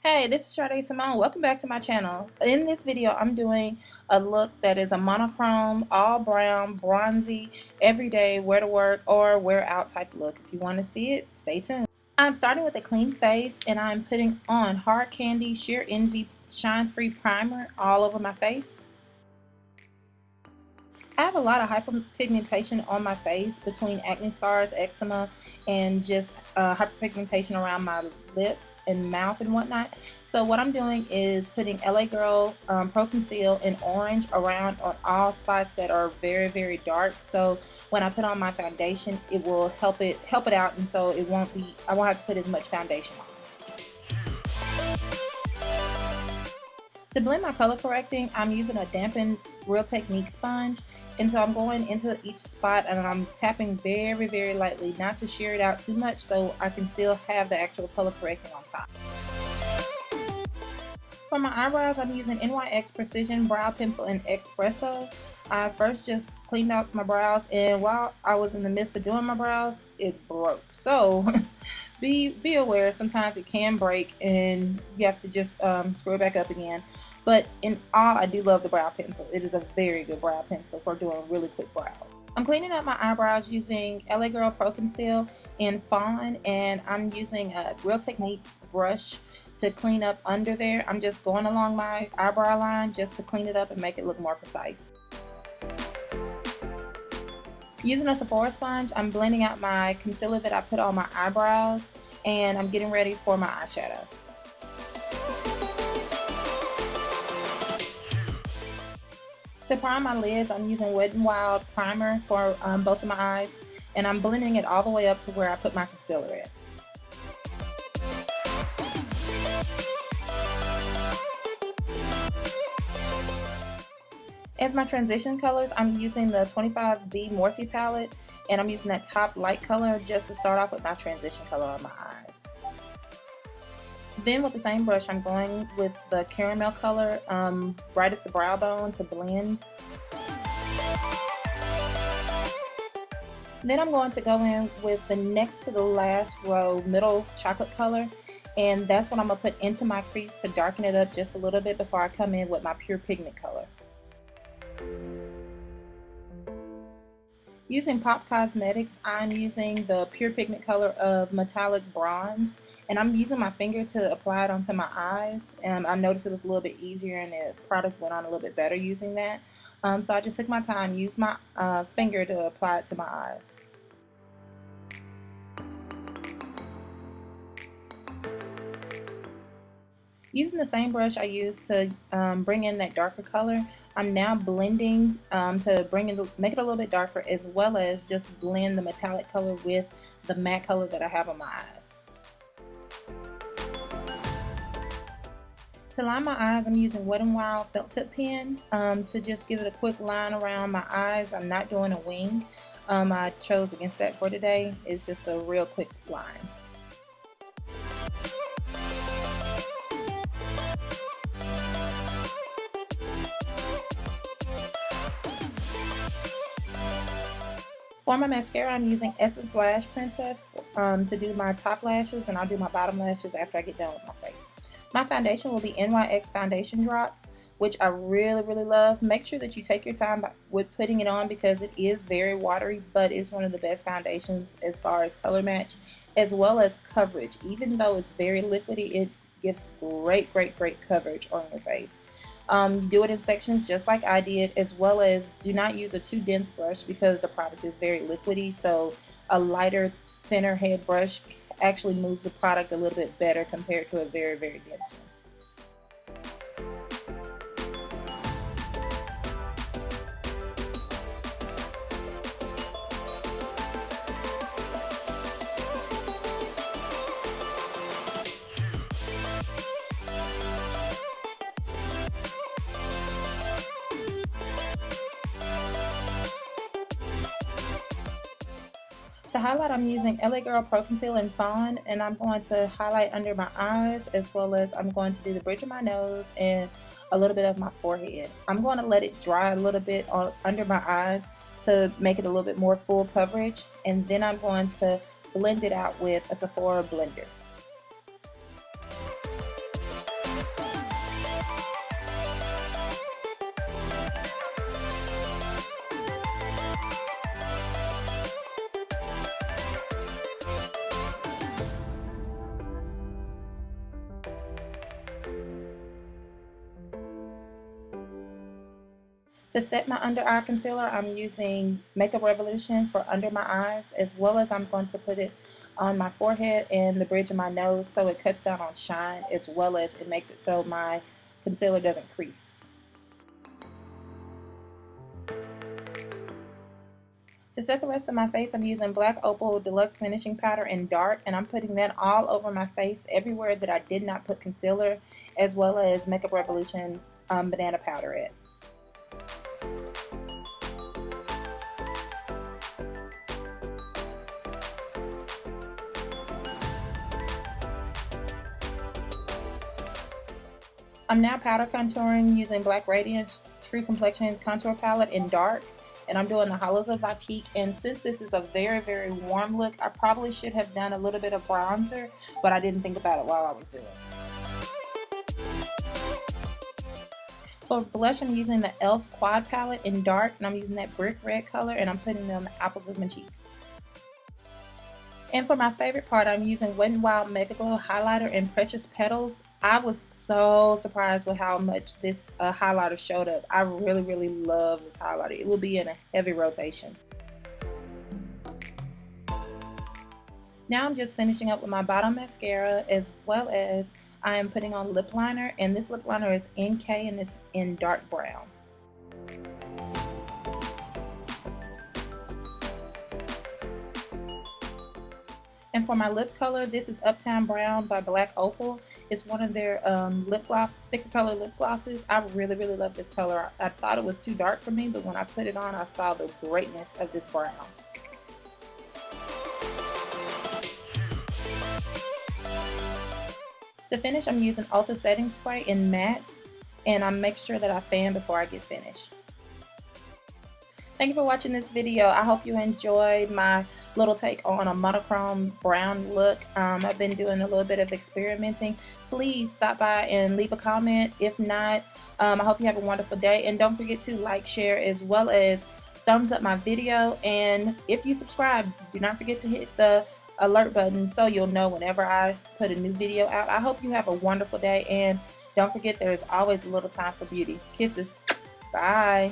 Hey, this is Sade Simone. Welcome back to my channel. In this video, I'm doing a look that is a monochrome, all brown, bronzy, everyday, wear to work or wear out type look. If you want to see it, stay tuned. I'm starting with a clean face and I'm putting on Hard Candy Sheer Envy Shine Free Primer all over my face. I have a lot of hyperpigmentation on my face between acne scars, eczema, and just hyperpigmentation around my lips and mouth and whatnot. So what I'm doing is putting LA Girl Pro Conceal in orange around on all spots that are very, very dark. So when I put on my foundation, it will help it out, and so it won't be, I won't have to put as much foundation on. To blend my color correcting, I'm using a dampened Real Technique sponge, and so I'm going into each spot and I'm tapping very, very lightly, not to shear it out too much so I can still have the actual color correcting on top. For my eyebrows, I'm using NYX Precision Brow Pencil in Espresso. I first just cleaned out my brows, and while I was in the midst of doing my brows, it broke. So be aware, sometimes it can break and you have to just screw it back up again. But in all, I do love the brow pencil. It is a very good brow pencil for doing really quick brows. I'm cleaning up my eyebrows using LA Girl Pro Conceal in Fawn, and I'm using a Real Techniques brush to clean up under there. I'm just going along my eyebrow line just to clean it up and make it look more precise. Using a Sephora sponge, I'm blending out my concealer that I put on my eyebrows, and I'm getting ready for my eyeshadow. To prime my lids, I'm using Wet n Wild primer for both of my eyes, and I'm blending it all the way up to where I put my concealer at. As my transition colors, I'm using the 25B Morphe palette, and I'm using that top light color just to start off with my transition color on my eyes. Then with the same brush, I'm going with the caramel color right at the brow bone to blend. Then I'm going to go in with the next to the last row middle chocolate color, and that's what I'm going to put into my crease to darken it up just a little bit before I come in with my pure pigment color. Using Pop Cosmetics, I'm using the pure pigment color of Metallic Bronze, and I'm using my finger to apply it onto my eyes. I noticed it was a little bit easier and the product went on a little bit better using that. So I just took my time, used my finger to apply it to my eyes. Using the same brush I used to bring in that darker color, I'm now blending to make it a little bit darker, as well as just blend the metallic color with the matte color that I have on my eyes. To line my eyes, I'm using Wet n Wild felt tip pen to just give it a quick line around my eyes. I'm not doing a wing. I chose against that for today. It's just a real quick line. For my mascara, I'm using Essence Lash Princess to do my top lashes, and I'll do my bottom lashes after I get done with my face. My foundation will be NYX Foundation Drops, which I really, really love. Make sure that you take your time with putting it on because it is very watery, but it's one of the best foundations as far as color match, as well as coverage. Even though it's very liquidy, it gives great, great, great coverage on your face. Do it in sections just like I did, as well as do not use a too dense brush because the product is very liquidy, so a lighter, thinner head brush actually moves the product a little bit better compared to a very, very dense one. To highlight, I'm using LA Girl Pro Conceal in Fawn, and I'm going to highlight under my eyes, as well as I'm going to do the bridge of my nose and a little bit of my forehead. I'm going to let it dry a little bit under my eyes to make it a little bit more full coverage, and then I'm going to blend it out with a Sephora blender. To set my under eye concealer, I'm using Makeup Revolution for under my eyes, as well as I'm going to put it on my forehead and the bridge of my nose so it cuts down on shine, as well as it makes it so my concealer doesn't crease. To set the rest of my face, I'm using Black Opal Deluxe Finishing Powder in dark, and I'm putting that all over my face, everywhere that I did not put concealer, as well as Makeup Revolution banana powder at. I'm now powder contouring using Black Radiance True Complexion Contour Palette in dark, and I'm doing the hollows of my cheek. And since this is a very, very warm look, I probably should have done a little bit of bronzer, but I didn't think about it while I was doing it. For blush, I'm using the e.l.f. Quad Palette in dark, and I'm using that brick red color, and I'm putting it on the apples of my cheeks. And for my favorite part, I'm using Wet n Wild Mega Glow Highlighter in Precious Petals. I was so surprised with how much this highlighter showed up. I really, really love this highlighter. It will be in a heavy rotation. Now I'm just finishing up with my bottom mascara, as well as I am putting on lip liner. And this lip liner is NK and it's in dark brown. And for my lip color, this is Uptown Brown by Black Opal. It's one of their lip gloss, thicker color lip glosses. I really, really love this color. I thought it was too dark for me, but when I put it on, I saw the greatness of this brown. To finish, I'm using Ulta Setting Spray in matte, and I make sure that I fan before I get finished. Thank you for watching this video. I hope you enjoyed my little take on a monochrome brown look. I've been doing a little bit of experimenting. Please stop by and leave a comment. If not, I hope you have a wonderful day. And don't forget to like, share, as well as thumbs up my video. And if you subscribe, do not forget to hit the alert button so you'll know whenever I put a new video out. I hope you have a wonderful day. And don't forget, there is always a little time for beauty. Kisses. Bye.